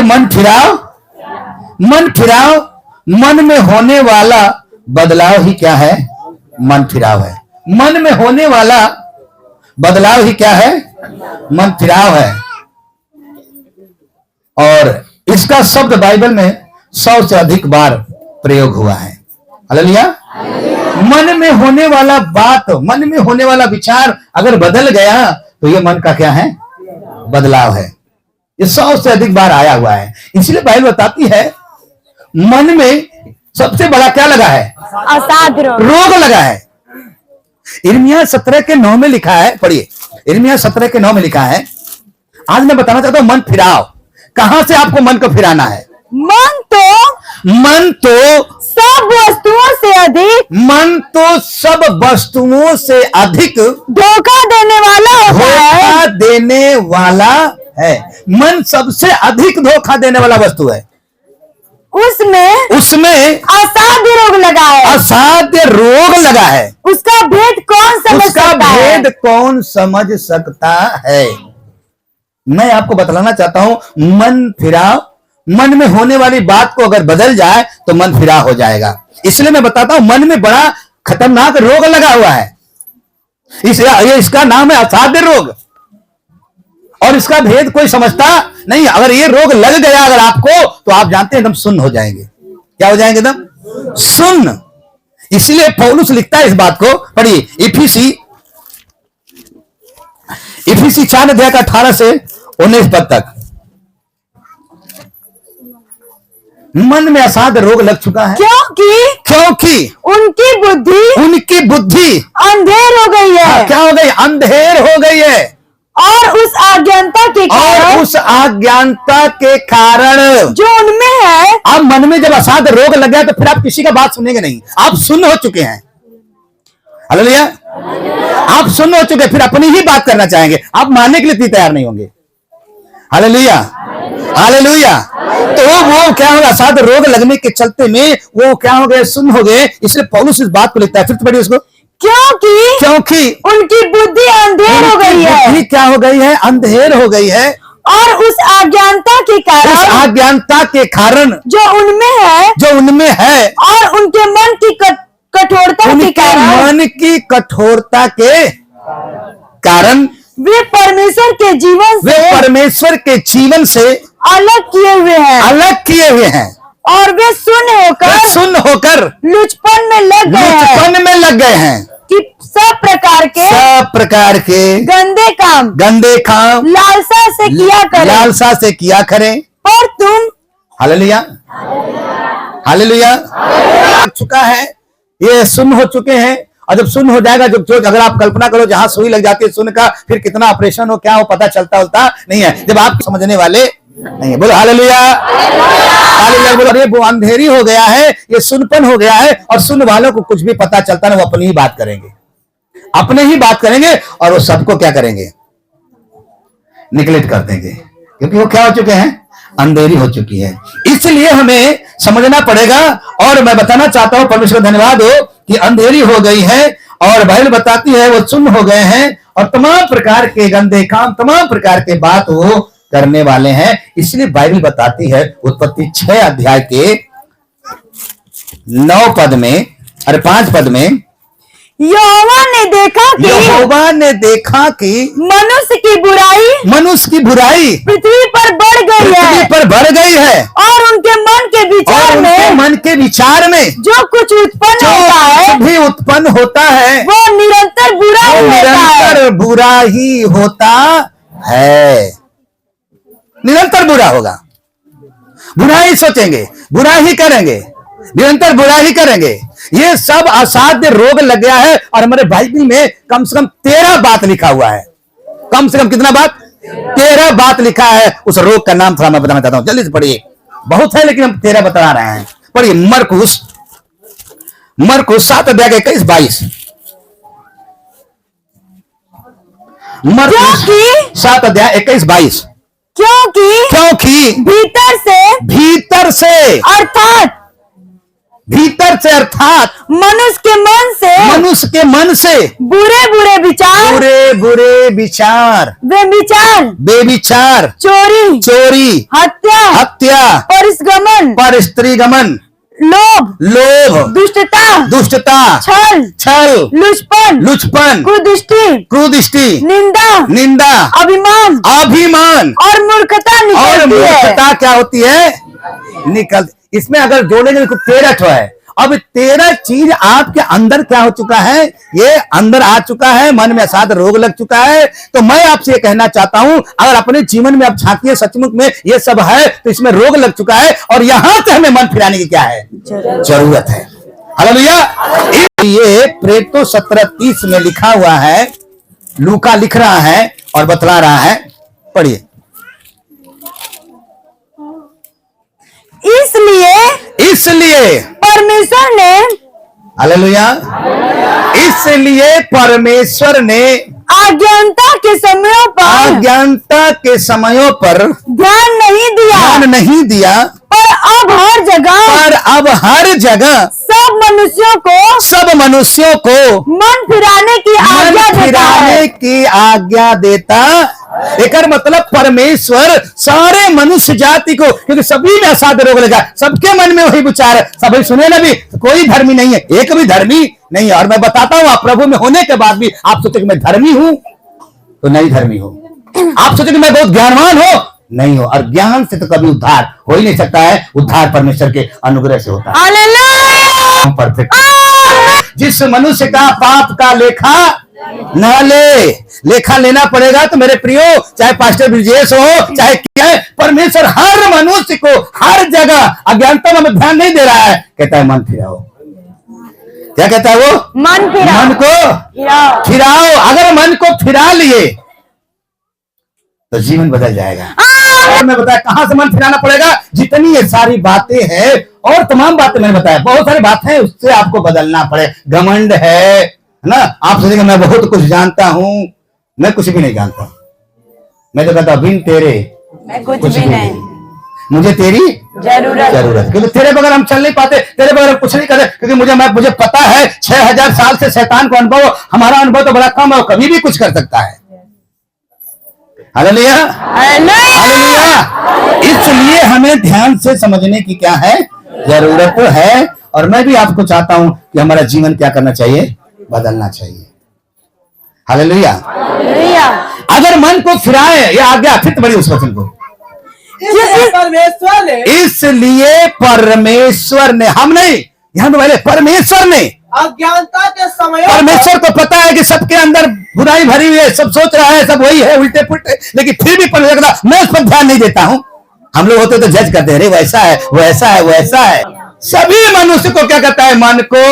मन फिराओ, मन फिराओ। मन में होने वाला बदलाव ही क्या है? मन फिराव है। मन में होने वाला बदलाव ही क्या है? मन फिराव है। और इसका शब्द बाइबल में 100 से अधिक बार प्रयोग हुआ है। हालेलुया। मन में होने वाला बात, मन में होने वाला विचार अगर बदल गया तो ये मन का क्या है? बदलाव है। ये 100 से अधिक बार आया हुआ है। इसलिए बाइबल बताती है मन में सबसे बड़ा क्या लगा है? असाध्य रोग लगा है। यिर्मयाह 17:9 में लिखा है, पढ़िए। यिर्मयाह 17:9 में लिखा है। आज मैं बताना चाहता हूं मन फिराओ। कहां से आपको मन को फिराना है? मन तो सब वस्तुओं से अधिक, मन तो सब वस्तुओं से अधिक धोखा देने वाला होता है। धोखा देने वाला है। मन सबसे अधिक धोखा देने वाला वस्तु है। उसमें असाध्य रोग लगा है। असाध्य रोग लगा है। उसका भेद कौन समझ सकता है? भेद कौन समझ सकता है? मैं आपको बतलाना चाहता हूं, मन फिराओ। मन में होने वाली बात को अगर बदल जाए तो मन फिरा हो जाएगा। इसलिए मैं बताता हूं, मन में बड़ा खतरनाक रोग लगा हुआ है। इसका नाम है असाध्य रोग। और इसका भेद कोई समझता नहीं। अगर ये रोग लग गया अगर आपको, तो आप जानते हैं एकदम सुन्न हो जाएंगे। क्या हो जाएंगे? एकदम सुन्न। इसलिए पौलुस लिखता है इस बात को, पढ़िए। इफिसी 4:18 से 19 पद तक। मन में असाध्य रोग लग चुका है क्योंकि उनकी बुद्धि अंधेर हो गई है। क्या हो गई? अंधेर हो गई है। और उस अज्ञानता के कारण जो उनमें है। अब मन में जब असाध्य रोग लग गया तो फिर आप किसी का बात सुनेंगे नहीं। आप सुन्न हो चुके हैं। हालेलुया। आप सुन्न हो चुके, फिर अपनी ही बात करना चाहेंगे। आप मानने के लिए तैयार नहीं होंगे। Hallelujah, hallelujah. तो वो क्या होगा? असाध्य रोग लगने के चलते में वो क्या हो गए? सुन्न हो गए। इसलिए पौलुस इस बात को लिखता है। फिर तो पढ़िए उसको। क्योंकि उनकी बुद्धि अंधेर हो गई है। बुद्धि क्या हो गई है? अंधेर हो गई है। और उस अज्ञानता के कारण जो उनमें है और उनके मन की कठोरता के कारण वे परमेश्वर के जीवन से अलग किए हुए हैं। और वे सुन्न होकर लुचपन में लग गए हैं कि सब प्रकार के गंदे काम लालसा से किया करें। पर तुम हालेलुया, हालेलुया चुका है। ये सुन्न हो चुके हैं। और जब सुन्न हो जाएगा, जब अगर आप कल्पना करो जहां सुई लग जाती है सुन्न का, फिर कितना ऑपरेशन हो, क्या हो, पता चलता नहीं है जब आप समझने वाले नहीं है। बोलो हालेलुया, हालेलुया। बोलो अरे वो अंधेरी हो गया है, ये सुनपन हो गया है। और सुन वालों को कुछ भी पता चलता ना, वो अपनी ही बात करेंगे, अपने ही बात करेंगे। और वो सबको क्या करेंगे? निगलेक्ट कर देंगे। क्योंकि वो क्या हो चुके हैं? अंधेरी हो चुकी है। इसलिए हमें समझना पड़ेगा। और मैं बताना चाहता हूं, परमेश्वर धन्यवाद हो कि अंधेरी हो गई है। और बाइबल बताती है वो सुन्न हो गए हैं और तमाम प्रकार के गंदे काम, तमाम प्रकार के बात वो करने वाले हैं। इसलिए बाइबल बताती है उत्पत्ति 6 अध्याय के 9 पद में, अरे 5 पद में, यहोवा ने देखा कि मनुष्य की बुराई पृथ्वी पर बढ़ गई है। और उनके मन के विचार में जो कुछ उत्पन्न होता है वो निरंतर बुरा ही होता है। निरंतर बुरा होगा। बुरा ही सोचेंगे, बुरा ही करेंगे, निरंतर बुरा ही करेंगे। ये सब असाध्य रोग लग गया है। और हमारे बाइबल में कम से कम 13 बात लिखा हुआ है। कम से कम कितना बात? 13 बात लिखा है। उस रोग का नाम थोड़ा मैं बताना चाहता हूं, जल्दी से पढ़िए। बहुत है लेकिन हम 13 बता रहे हैं। पढ़िए मरकुस 7 अध्याय 21-22। मरकुस 7 अध्याय 21-22। क्योंकि भीतर से भीतर से अर्थात मनुष्य के मन से मनुष्य के मन से बुरे बुरे विचार, बुरे बुरे विचार, व्यभिचार, बेविचार, चोरी, चोरी, हत्या, हत्या, परिश्रमण, पर स्त्रीगमन, लोभ, लोभ, दुष्टता, दुष्टता, छल, छल, लुचपन, लुचपन, कुदृष्टि, कुदृष्टि, निंदा, निंदा, अभिमान अभिमान और मूर्खता और निकलती है। मूर्खता क्या होती है? निकल। इसमें अगर जोड़ेंगे तो 13 ठो है। अब 13 चीज आपके अंदर क्या हो चुका है? ये अंदर आ चुका है, मन में असाध रोग लग चुका है। तो मैं आपसे ये कहना चाहता हूं, अगर अपने जीवन में आप झांकिए, सचमुच में ये सब है तो इसमें रोग लग चुका है और यहां से हमें मन फिराने की क्या है? जरूरत है। हालेलुया। ये प्रेतो 17:30 में लिखा हुआ है, लूका लिख रहा है और बतला रहा है। पढ़िए। इसलिए परमेश्वर ने हालेलुया, इसलिए परमेश्वर ने अज्ञानता के समयों पर ध्यान नहीं दिया, पर अब हर जगह सब मनुष्यों को मन फिराने की आज्ञा देता। एक मतलब परमेश्वर सारे मनुष्य जाति को, क्योंकि सभी में असाध्य रोग लगा, सबके मन में वही विचार है। सभी सुने ना भी, कोई धर्मी नहीं है, एक भी धर्मी नहीं है। और मैं बताता हूं, आप प्रभु में होने के बाद भी आप सोचे कि मैं धर्मी हूं तो नहीं धर्मी हो। आप सोचे कि मैं बहुत ज्ञानवान हो, नहीं हो। और ज्ञान से तो कभी उद्धार हो ही नहीं सकता है। उद्धार परमेश्वर के अनुग्रह से होता है। परफेक्ट। जिस मनुष्य का पाप का लेखा न ले, लेखा लेना पड़ेगा। तो मेरे प्रियो, चाहे पास्टर ब्रिजेश हो, चाहे क्या है, परमेश्वर हर मनुष्य को हर जगह अज्ञानता में ध्यान नहीं दे रहा है। कहता है मन फिराओ। क्या कहता है वो? मन को फिराओ। अगर मन को फिरा लिए तो जीवन बदल जाएगा। मैं बताया कहां से मन फिराना पड़ेगा? जितनी ये सारी बातें हैं और तमाम बातें मैंने बताया, बहुत सारी बातें हैं, उससे आपको बदलना पड़े। घमंड है ना, आप सोचेंगे मैं बहुत कुछ जानता हूं। मैं कुछ भी नहीं जानता। मैं तो कहता बिन तेरे मैं कुछ भी नहीं, मुझे तेरी जरूरत, क्योंकि तेरे बगैर हम चल नहीं पाते, तेरे बगैर हम कुछ नहीं करते। क्योंकि मुझे पता है 6000 साल से शैतान को अनुभव, हमारा अनुभव तो बड़ा कम है, कभी भी कुछ कर सकता है। Hallelujah, hallelujah. इसलिए हमें ध्यान से समझने की क्या है? जरूरत है। और मैं भी आपको चाहता हूं कि हमारा जीवन क्या करना चाहिए? बदलना चाहिए। हालेलुया। अगर मन को फिराए, ये आज्ञा फिर बड़ी उस वचन को, इसलिए परमेश्वर ने, हम नहीं, यहां तो पहले परमेश्वर ने अज्ञानता के समय, परमेश्वर को पता है कि सबके अंदर बुराई भरी हुई है, सब सोच रहा है सब वही है, उल्टे पुल्टे, लेकिन फिर भी परमेश्वर, मैं उस पर ध्यान नहीं देता हूं। हम लोग होते तो जज करते हैं, अरे वो ऐसा है, वो ऐसा है, वो ऐसा है। सभी मनुष्य को क्या कहता है? मन को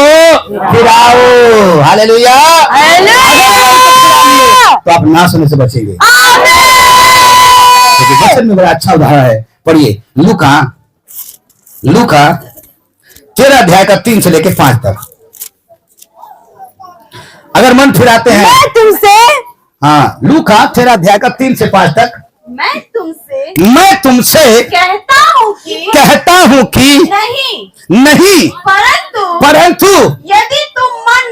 फिराओ। हालेलुया। तो आप ना सुनने से बचेंगे। वचन में बड़ा अच्छा उदाहरण है। पढ़िए लूका 13 अध्याय का 3 से लेकर 5 तक। अगर मन फिराते हैं, मैं तुमसे, हाँ, लूका 13 अध्याय का 3 से 5 तक। मैं तुमसे कहता हूं कि नहीं, परंतु यदि तुम मन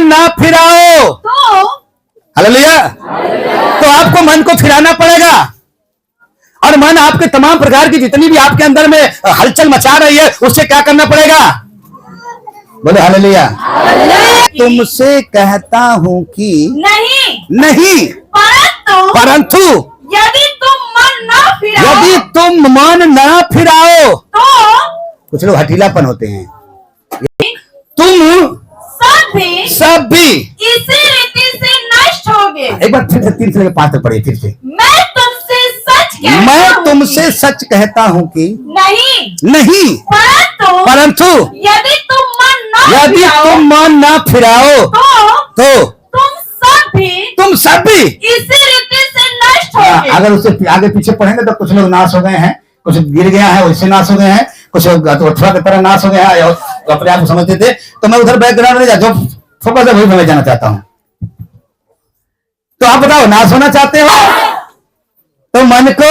न फिराओ तो हालेलुया, तो आपको मन को फिराना पड़ेगा। और मन आपके तमाम प्रकार की जितनी भी आपके अंदर में हलचल मचा रही है, उससे क्या करना पड़ेगा? बोले हालेलुया। तुमसे कहता हूं कि नहीं, परंतु यदि तुम मन न फिराओ तो कुछ लोग हठीलापन होते हैं। तुम सब भी इसी रीति से नष्ट होगे। एक बार फिर से 3 से लेकर 5 तक पढ़िए फिर से। मैं तुमसे सच कहता हूं कि नहीं, परंतु यदि तुम मन न फिराओ तो तुम सब भी इसी रीति से नष्ट होगे। अगर उससे आगे पीछे पढ़ेंगे तो कुछ लोग नाश हो गए हैं, कुछ गिर गया है वैसे नाश हो गए हैं, कुछ अथवा की तरह नाश हो गया है, तो अपने आप को समझते थे। तो मैं उधर बैकग्राउंड में जो फोकस है वही मैं जाना चाहता हूं। तो आप बताओ, नाश होना चाहते हो तो मन को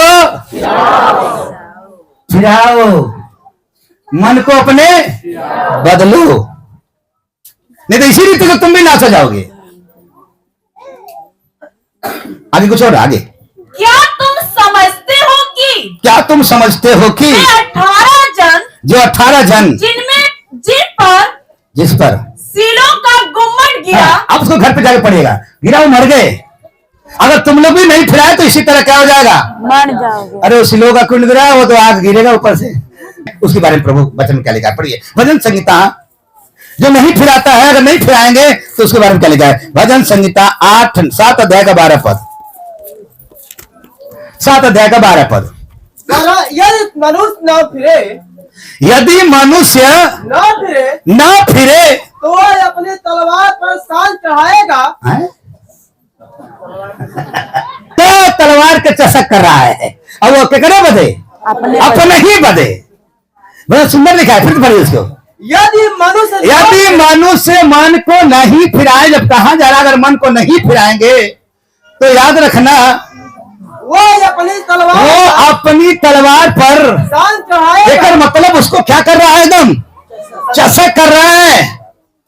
फिराओ। मन को अपने बदलो, नहीं तो इसी रीति से तुम भी नाच जाओगे। आगे कुछ और, आगे क्या तुम समझते हो कि वे 18 जन जो 18 जन जिस पर सीलों का गुम्मट गिरा, अब उसको घर पे जाके पड़ेगा, गिरा वो मर गए। अगर तुम लोग भी नहीं फिराए तो इसी तरह क्या हो जाएगा, मर जाओगे। अरे उस लोग का कुंड गिरा वो तो आग गिरेगा ऊपर से। उसके बारे में प्रभु वचन में क्या लिखा है, पढ़िए भजन संहिता। जो नहीं फिराता है, अगर नहीं फिराएंगे तो उसके बारे में क्या लिखा है, भजन संहिता 7 अध्याय का 12 पद, 7 अध्याय का 12 पद। यदि मनुष्य न फिरे यदि मनुष्य न फिरे तो वह अपने तलवार पर शान चढ़ाएगा। हैं? तो तलवार के चसक कर रहा है, अब वो क्या करे, बदे अपने ही बदे। बड़ा सुंदर लिखा है, फिर पढ़िए उसको। यदि मनुष्य मन को नहीं फिराए, जब कहा जा रहा अगर मन को नहीं फिराएंगे तो याद रखना वो अपनी तलवार पर शान चढ़ाएगा। लेकर मतलब उसको क्या कर रहा है, एकदम चसक कर रहा है,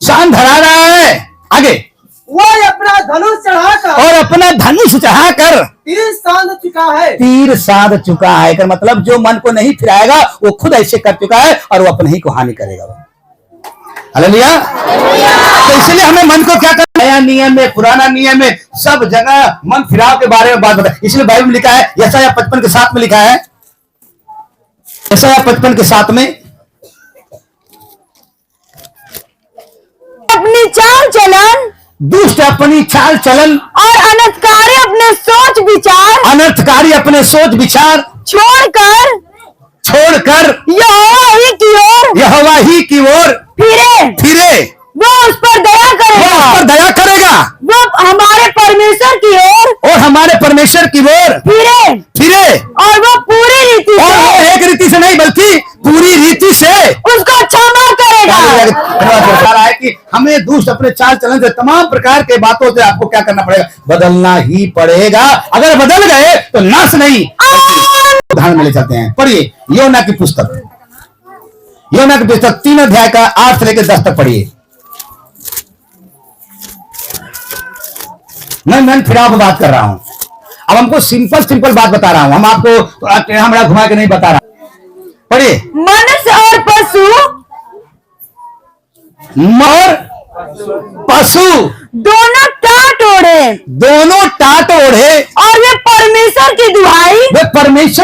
शान धरा रहा है। आगे वो अपना धनुष चढ़ाकर और अपना धनुष चढ़ाकर तीर साध चुका है। तीर साध चुका है का मतलब जो मन को नहीं फिराएगा वो खुद ऐसे कर चुका है और वो अपने ही को हानि करेगा। हालेलुया। तो इसलिए हमें मन को क्या करना, नया नियम में पुराना नियम में सब जगह मन फिराव के बारे में बात बता। इसलिए बाइबल में लिखा है, यशायाह 55 के 7 में लिखा है, यशायाह 55 के 7 में, अपनी चाल चलन दुष्ट अपनी चाल चलन और अनर्थकारी अपने सोच विचार छोड़कर यहोवा ही की ओर फिरे वो उस पर दया करेगा। वो हमारे परमेश्वर की ओर फिरे और वो पूरी रीति से, और एक रीति से नहीं बल्कि पूरी रीति से उसको क्षमा करेगा। है कि हमें दुष्ट अपने चाल चलन से, तमाम प्रकार के बातों से आपको क्या करना पड़ेगा, बदलना ही पड़ेगा। अगर बदल गए तो नाश नहीं। उदाहरण में ले जाते हैं, पढ़िए योना की पुस्तक, 3 अध्याय का 8 से लेकर 10 तक पढ़िए। मैं मन फिराव बात कर रहा हूं, अब हमको सिंपल बात बता रहा हूं, हम आपको टेढ़ा घुमा के नहीं बता रहा। पढ़िए, मनुष्य और पशु दोनों टाट ओढ़े और वे परमेश्वर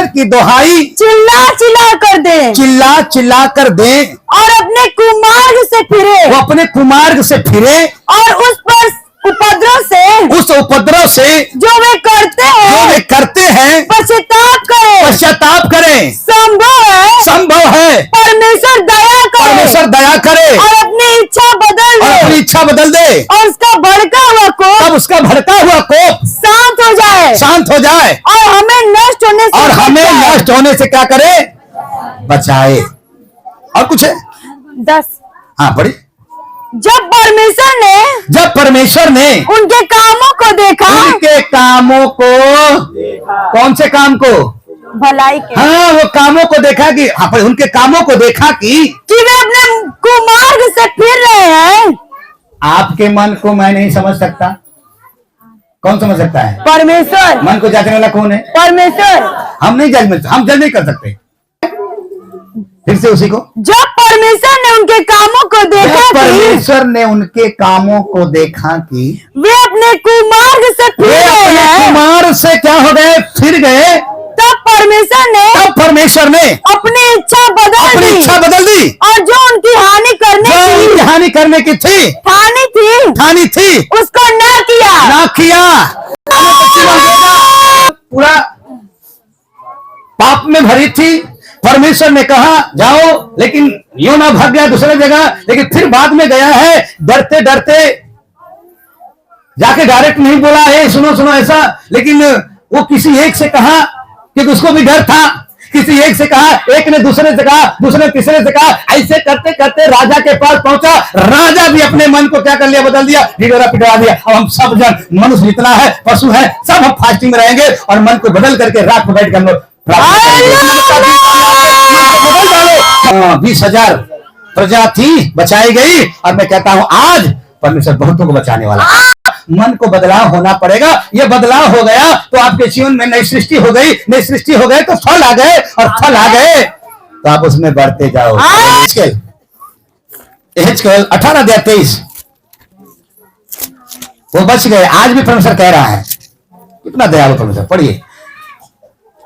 की दुहाई चिल्ला कर दे और अपने कुमार्ग से फिरे और उस उपद्रव से जो वे करते हैं पश्चाताप करें। संभव है परमेश्वर दया करे और अपनी इच्छा बदल दे और उसका भड़का हुआ कोप शांत हो जाए और हमें नष्ट होने से क्या करे, बचाए। और कुछ है 10, हाँ पढ़ी। जब परमेश्वर ने उनके कामों को कौन से काम को, भलाई के, हाँ वो कामों को देखा कि, हाँ पर उनके कामों को देखा कि वे अपने कुमार्ग से फिर रहे हैं। आपके मन को मैं नहीं समझ सकता, कौन समझ सकता है, परमेश्वर। मन को जांचने वाला कौन है, परमेश्वर। हम नहीं जज, हम जज नहीं कर सकते। फिर से उसी को, जब परमेश्वर ने उनके कामों को देखा कि वे अपने कुमार्ग से कुमार्ग से क्या हो गए, फिर गए, तब परमेश्वर ने अपनी इच्छा बदल दी और जो उनकी हानि करने की ठानी थी उसको न किया। पूरा पाप में भरी थी। परमेश्वर ने कहा जाओ, लेकिन योना भाग गया दूसरे जगह, लेकिन फिर बाद में गया है डरते जाके डायरेक्ट नहीं बोला है सुनो ऐसा, लेकिन वो किसी एक से कहा क्योंकि उसको भी डर था, किसी एक से कहा, एक ने दूसरे से कहा, दूसरे तीसरे से कहा, ऐसे करते करते राजा के पास पहुंचा। राजा भी अपने मन को क्या कर लिया, बदल दिया, ढिढोरा पिटवा दिया। अब हम सब जन, मनुष्य जितना है, पशु है, सब हम फास्टिंग में रहेंगे और मन को बदल करके रात को बैठ कर हम लोग बदल डालो। 20,000 प्रजा थी, बचाई गई। और मैं कहता हूं आज परमेश्वर बहुतों को बचाने वाला है। मन को बदलाव होना पड़ेगा। ये बदलाव हो गया तो आपके जीवन में नई सृष्टि हो गई। नई सृष्टि हो गए तो फल आ गए, और फल आ गए तो आप उसमें बढ़ते जाओ। एहेजकेल 18:23 वो बच गए। आज भी परमेश्वर कह रहा है, कितना दयालु परमेश्वर। पढ़िए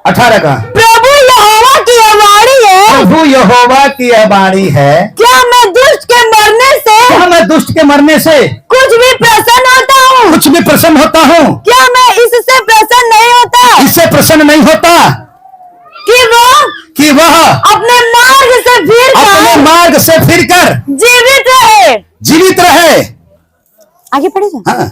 18 का। प्रभु यहोवा की यह वाणी है, प्रभु यहोवा की यह वाणी है, क्या मैं दुष्ट के मरने से, क्या मैं दुष्ट के मरने से कुछ भी प्रसन्न होता हूँ? कुछ भी प्रसन्न होता हूँ? क्या मैं इससे प्रसन्न नहीं होता इससे प्रसन्न नहीं होता कि वह अपने मार्ग से फिरकर जीवित रहे। आगे पढ़ेगा। हाँ।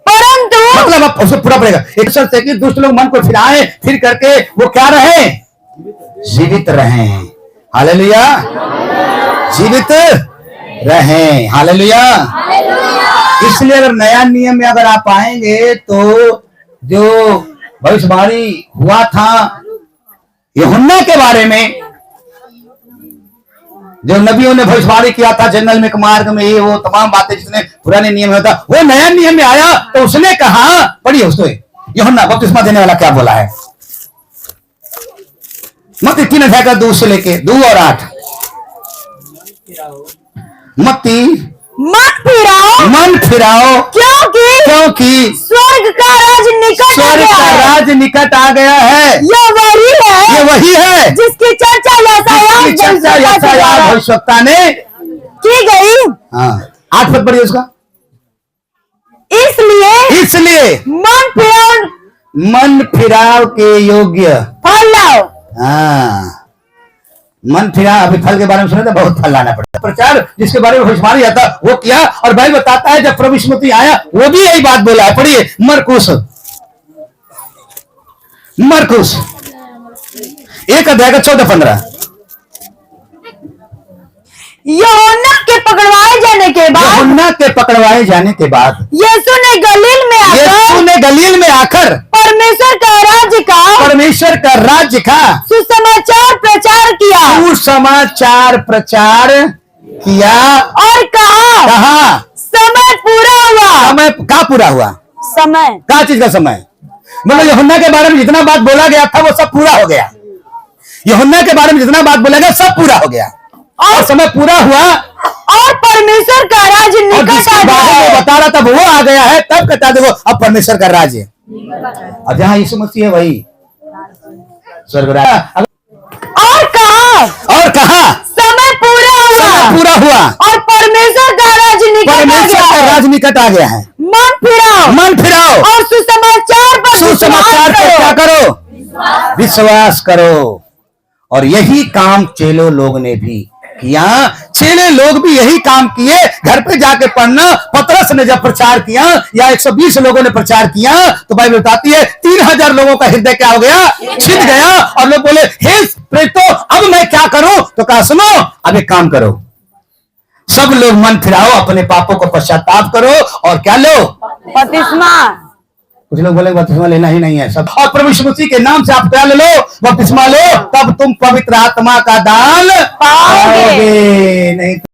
परंतु मतलब अब उसको पूरा पड़ेगा। एक शर्त है कि दुष्ट लोग मन को फिराएं, फिर करके वो क्या रहे? जीवित रहें। हालेलुया। जीवित रहें। हालेलुया। इसलिए अगर नया नियम में अगर आप आएंगे तो जो भविष्यवाणी हुआ था यूहन्ना के बारे में, जो नबियों ने भविष्यवाणी किया था जंगल में, मार्ग में, ये वो तमाम बातें जितने पुराने नियम में था, वो नया नियम में आया तो उसने कहा, पढ़िए उसको, यूहन्ना बपतिस्मा देने वाला क्या बोला है। मत्ती 3 का 2 से लेके 2 और 8। मत्ती मन फिराओ क्योंकि स्वर्ग का राज निकट आ गया है। ये वही है जिसकी चर्चा यशायाह भविष्यवक्ता ने की गई। हाँ 8 पद पढ़िए उसका। इसलिए मन फिराव के योग्य फल लाओ। हाँ, मन फिरा। अभी फल के बारे में सुने तो बहुत फल लाना पड़ता। प्रचार जिसके बारे में भविष्यवाणी आता वो किया, और भाई बताता है जब प्रभु यीशु मसीह आया वो भी यही बात बोला है। पढ़िए मरकुस 1 अध्याय का 14-15। यूहन्ना के पकड़वाए जाने के बाद यीशु ने गलील में आकर परमेश्वर का राज्य का सुसमाचार प्रचार किया और कहा समय पूरा हुआ। समय का पूरा हुआ? समय क्या चीज का समय? मतलब यूहन्ना के बारे में जितना बात बोला गया था वो सब पूरा हो गया। यूहन्ना के बारे में जितना बात बोला गया सब पूरा हो गया, और समय पूरा हुआ, और परमेश्वर का राज्य निकट आ गया। बता रहा था वो आ गया है, तब कहता देखो अब परमेश्वर का राज्य। और जहाँ यीशु मसीह है वही स्वर्ग राज्य। और कहा समय पूरा हुआ और परमेश्वर का राज्य निकट आ गया है। मन फिराओ और सुसमाचार पर क्या करो? विश्वास करो। और यही काम चेलो लोग ने भी किया। चेले लोग भी यही काम किए। घर पे जाके पढ़ना, पतरस ने जब प्रचार किया या 120 लोगों ने प्रचार किया तो बाइबल बताती है 3000 लोगों का हृदय क्या हो गया? छिद गया। और लोग बोले हे प्रेतो अब मैं क्या करूं? तो कहा सुनो अब एक काम करो, सब लोग मन फिराओ, अपने पापों को पश्चाताप करो और क्या लो? बपतिस्मा। कुछ लोग बोले बपतिस्मा लेना ही नहीं है सब, और प्रभु यीशु मसीह के नाम से आप क्या ले लो? बपतिस्मा लो, तब तुम पवित्र आत्मा का दान पाओगे। नहीं